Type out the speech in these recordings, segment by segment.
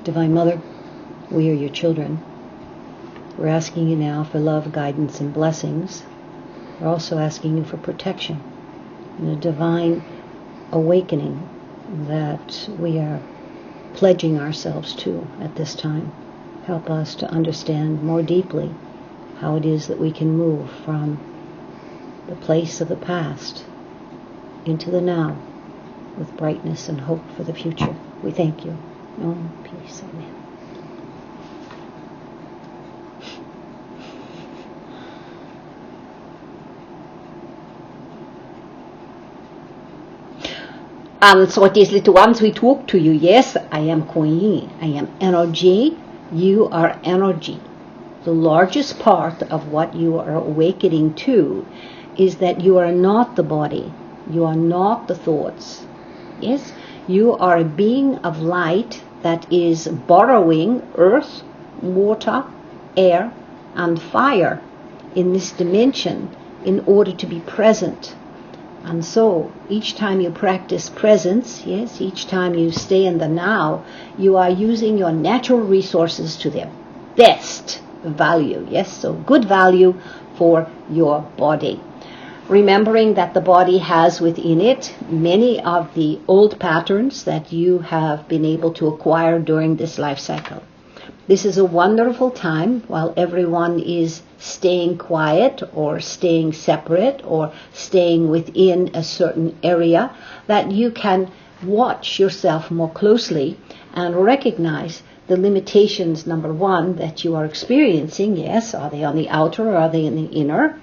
Divine Mother, we are your children. We're asking you now for love, guidance, and blessings. We're also asking you for protection and a divine awakening that we are pledging ourselves to at this time. Help us to understand more deeply how it is that we can move from the place of the past into the now with brightness and hope for the future. We thank you. Om peace. Amen. So it is, little ones, we talk to you. Yes, I am Kwan Yin. I am energy. You are energy. The largest part of what you are awakening to is that you are not the body. You are not the thoughts. Yes, you are a being of light that is borrowing earth, water, air, and fire in this dimension in order to be present. And so, each time you practice presence, yes, each time you stay in the now, you are using your natural resources to their best value, yes, so good value for your body. Remembering that the body has within it many of the old patterns that you have been able to acquire during this life cycle. This is a wonderful time while everyone is staying quiet or staying separate or staying within a certain area, that you can watch yourself more closely and recognize the limitations, number one, that you are experiencing. Yes, are they on the outer or are they in the inner?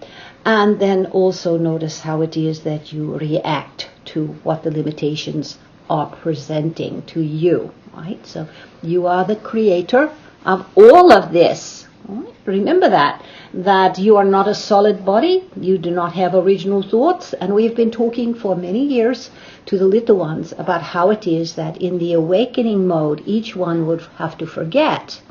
And then also notice how it is that you react to what the limitations are presenting to you. Right? So you are the creator of all of this. Right? Remember that you are not a solid body, you do not have original thoughts, and we've been talking for many years to the little ones about how it is that in the awakening mode, each one would have to forget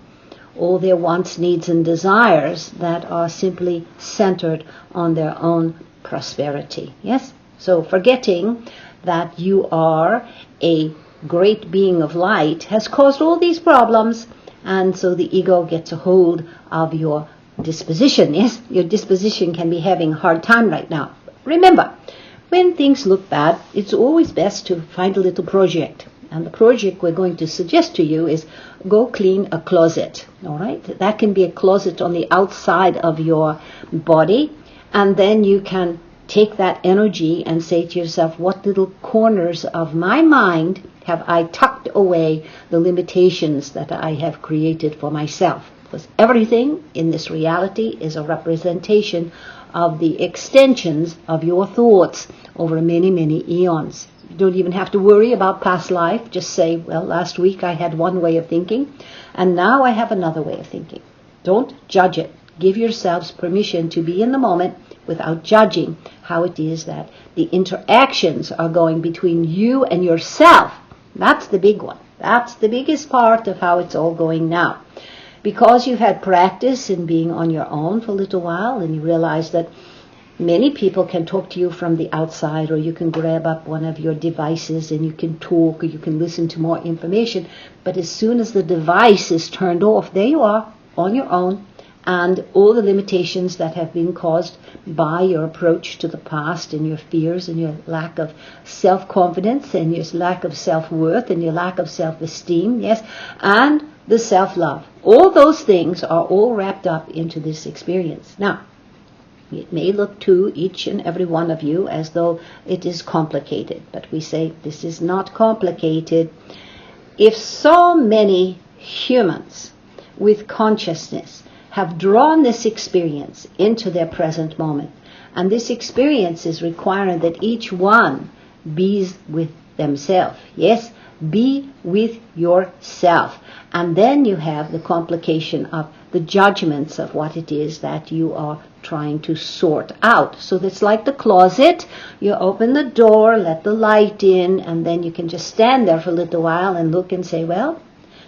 all their wants, needs, and desires that are simply centered on their own prosperity. Yes? So forgetting that you are a great being of light has caused all these problems, and so the ego gets a hold of your disposition. Yes, your disposition can be having a hard time right now. Remember, when things look bad, it's always best to find a little project. And the project we're going to suggest to you is go clean a closet. All right? That can be a closet on the outside of your body. And then you can take that energy and say to yourself, what little corners of my mind have I tucked away the limitations that I have created for myself? Because everything in this reality is a representation of the extensions of your thoughts over many, many eons. You don't even have to worry about past life. Just say, well, last week I had one way of thinking, and now I have another way of thinking. Don't judge it. Give yourselves permission to be in the moment without judging how it is that the interactions are going between you and yourself. That's the big one. That's the biggest part of how it's all going now. Because you've had practice in being on your own for a little while, and you realize that many people can talk to you from the outside, or you can grab up one of your devices and you can talk, or you can listen to more information. But as soon as the device is turned off, there you are on your own, and all the limitations that have been caused by your approach to the past and your fears and your lack of self-confidence and your lack of self-worth and your lack of self-esteem, yes, and the self-love. All those things are all wrapped up into this experience. Now, it may look to each and every one of you as though it is complicated, but we say this is not complicated. If so many humans with consciousness have drawn this experience into their present moment, and this experience is requiring that each one be with themselves. Yes, be with yourself. And then you have the complication of the judgments of what it is that you are trying to sort out. So it's like the closet. You open the door, let the light in, and then you can just stand there for a little while and look and say, well,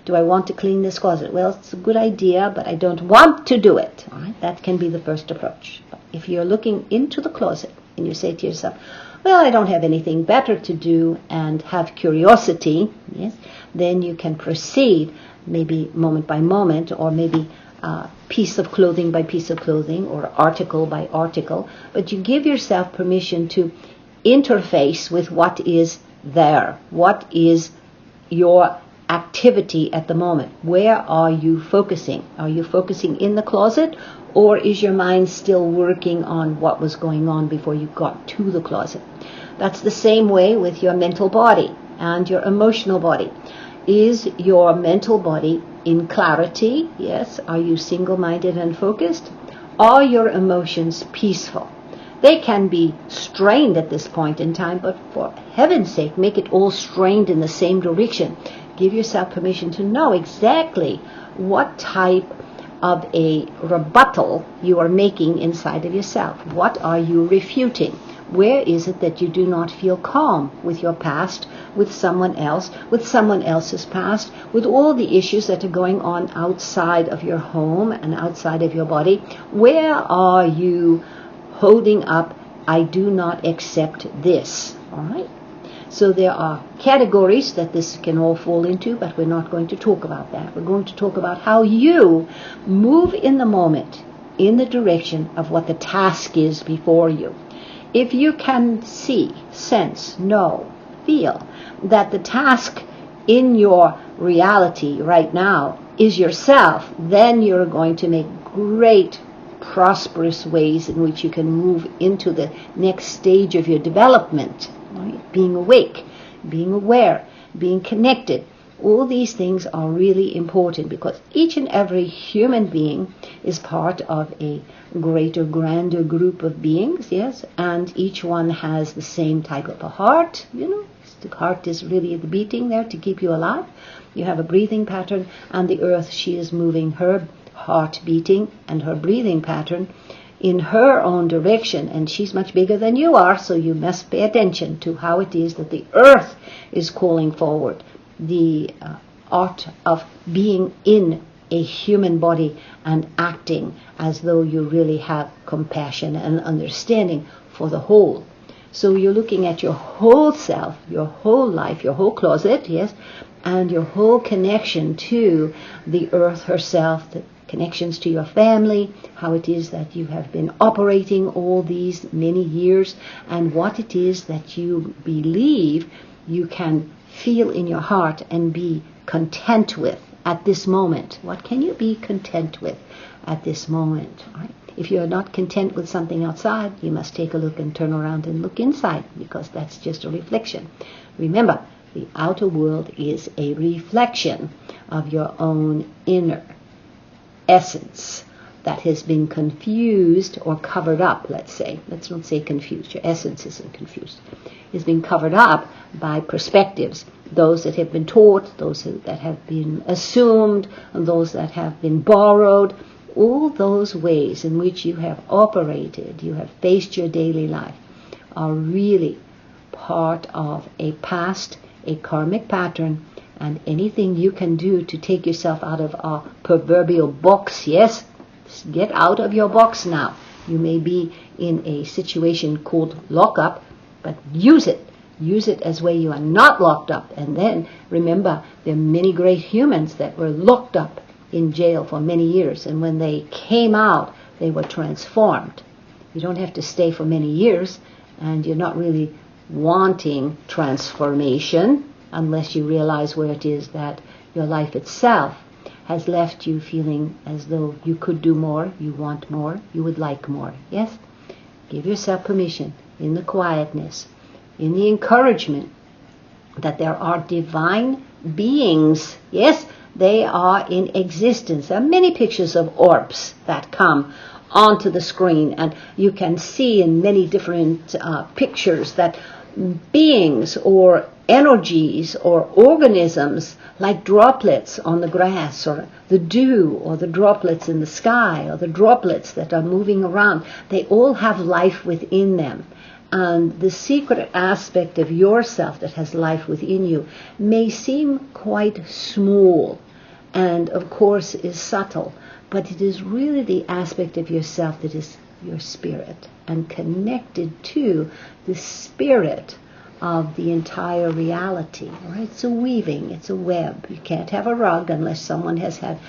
do I want to clean this closet? Well, it's a good idea, but I don't want to do it. All right? That can be the first approach. But if you're looking into the closet and you say to yourself, well, I don't have anything better to do, and have curiosity, yes, then you can proceed maybe moment by moment, or maybe piece of clothing by piece of clothing, or article by article, but you give yourself permission to interface with what is there. What is your activity at the moment? Where are you focusing? Are you focusing in the closet, or is your mind still working on what was going on before you got to the closet? That's the same way with your mental body and your emotional body. Is your mental body in clarity? Yes. Are you single-minded and focused? Are your emotions peaceful? They can be strained at this point in time, but for heaven's sake, make it all strained in the same direction. Give yourself permission to know exactly what type of a rebuttal you are making inside of yourself. What are you refuting? Where is it that you do not feel calm with your past, with someone else, with someone else's past, with all the issues that are going on outside of your home and outside of your body? Where are you holding up, I do not accept this? All right? So there are categories that this can all fall into, but we're not going to talk about that. We're going to talk about how you move in the moment in the direction of what the task is before you. If you can see, sense, know, feel that the task in your reality right now is yourself, then you're going to make great prosperous ways in which you can move into the next stage of your development. Right? Being awake, being aware, being connected. All these things are really important, because each and every human being is part of a greater, grander group of beings, yes, and each one has the same type of a heart, The heart is really the beating there to keep you alive. You have a breathing pattern, and the earth, she is moving her heart beating and her breathing pattern in her own direction, and she's much bigger than you are, so you must pay attention to how it is that the earth is calling forward the art of being in a human body and acting as though you really have compassion and understanding for the whole. So you're looking at your whole self, your whole life, your whole closet, yes, and your whole connection to the earth herself, the connections to your family, how it is that you have been operating all these many years, and what it is that you believe you can feel in your heart and be content with at this moment. What can you be content with at this moment? Right? If you're not content with something outside, you must take a look and turn around and look inside, because that's just a reflection. Remember, the outer world is a reflection of your own inner essence that has been confused or covered up, let's say. Let's not say confused. Your essence isn't confused. It's been covered up by perspectives, those that have been taught, those that have been assumed, and those that have been borrowed. All those ways in which you have operated, you have faced your daily life, are really part of a past, a karmic pattern, and anything you can do to take yourself out of a proverbial box, yes, get out of your box now. You may be in a situation called lockup, but use it. Use it as way you are not locked up. And then remember, there are many great humans that were locked up in jail for many years, and when they came out, they were transformed. You don't have to stay for many years, and you're not really wanting transformation unless you realize where it is that your life itself has left you feeling as though you could do more, you want more, you would like more. Yes? Give yourself permission in the quietness, in the encouragement that there are divine beings. Yes, they are in existence. There are many pictures of orbs that come onto the screen, and you can see in many different pictures that beings or energies or organisms, like droplets on the grass, or the dew, or the droplets in the sky, or the droplets that are moving around, they all have life within them. And the secret aspect of yourself that has life within you may seem quite small and, of course, is subtle, but it is really the aspect of yourself that is your spirit and connected to the spirit of the entire reality. Right? It's a weaving, it's a web. You can't have a rug unless someone has had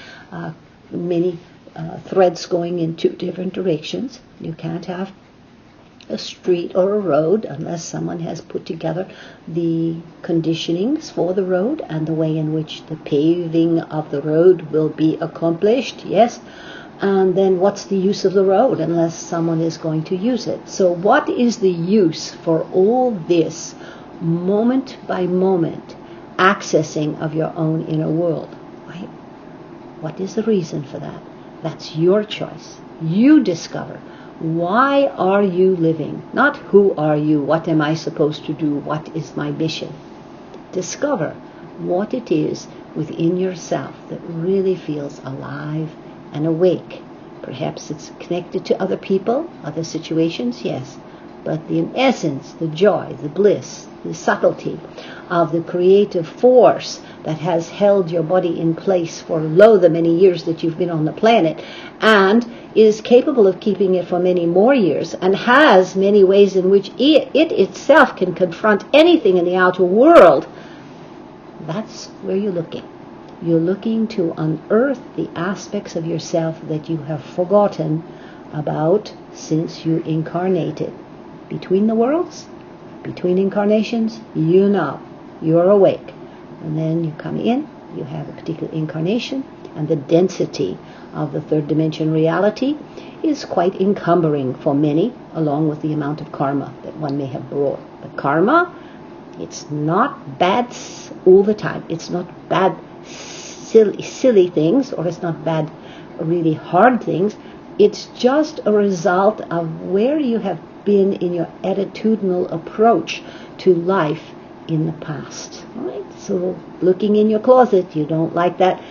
many threads going in two different directions. You can't have a street or a road unless someone has put together the conditionings for the road and the way in which the paving of the road will be accomplished. Yes. And then what's the use of the road unless someone is going to use it? So what is the use for all this moment by moment accessing of your own inner world? Right? What is the reason for that? That's your choice. You discover. Why are you living? Not who are you, what am I supposed to do, what is my mission? Discover what it is within yourself that really feels alive and awake. Perhaps it's connected to other people, other situations, yes. But in essence, the joy, the bliss, the subtlety of the creative force that has held your body in place for the many years that you've been on the planet, and is capable of keeping it for many more years, and has many ways in which it itself can confront anything in the outer world, that's where you're looking. You're looking to unearth the aspects of yourself that you have forgotten about since you incarnated. Between the worlds, between incarnations, you know, you're awake. And then you come in, you have a particular incarnation, and the density of the third dimension reality is quite encumbering for many, along with the amount of karma that one may have brought. But karma, it's not bad all the time. It's not bad silly things, or it's not bad really hard things. It's just a result of where you have been in your attitudinal approach to life in the past. Right? So looking in your closet, you don't like that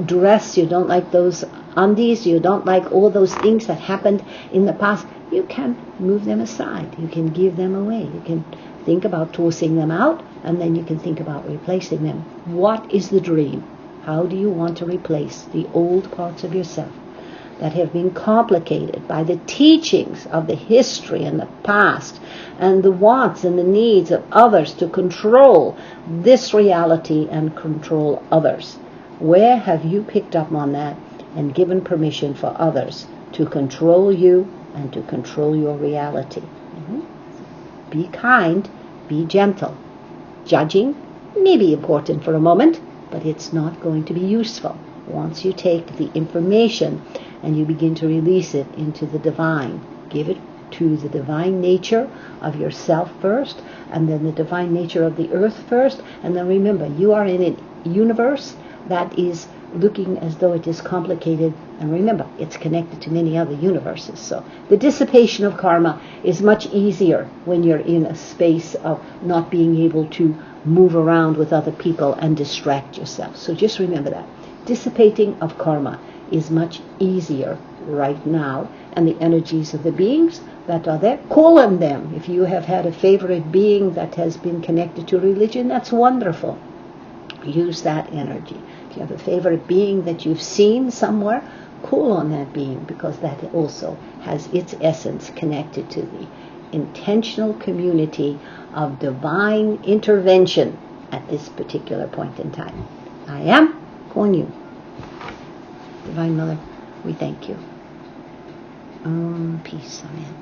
dress, you don't like those undies, you don't like all those things that happened in the past. You can move them aside. You can give them away. You can think about tossing them out, and then you can think about replacing them. What is the dream? How do you want to replace the old parts of yourself that have been complicated by the teachings of the history and the past and the wants and the needs of others to control this reality and control others? Where have you picked up on that and given permission for others to control you and to control your reality? Be kind, be gentle. Judging may be important for a moment, but it's not going to be useful once you take the information and you begin to release it into the divine. Give it to the divine nature of yourself first, and then the divine nature of the earth first, and then remember, you are in a universe that is looking as though it is complicated, and remember, it's connected to many other universes. So the dissipation of karma is much easier when you're in a space of not being able to move around with other people and distract yourself. So just remember that. Dissipating of karma is much easier right now, and the energies of the beings that are there, call on them. If you have had a favorite being that has been connected to religion, that's wonderful. Use that energy. If you have a favorite being that you've seen somewhere, call on that being, because that also has its essence connected to the intentional community of divine intervention at this particular point in time. I am Kwan Yin. Divine Mother, we thank you. Peace. Amen.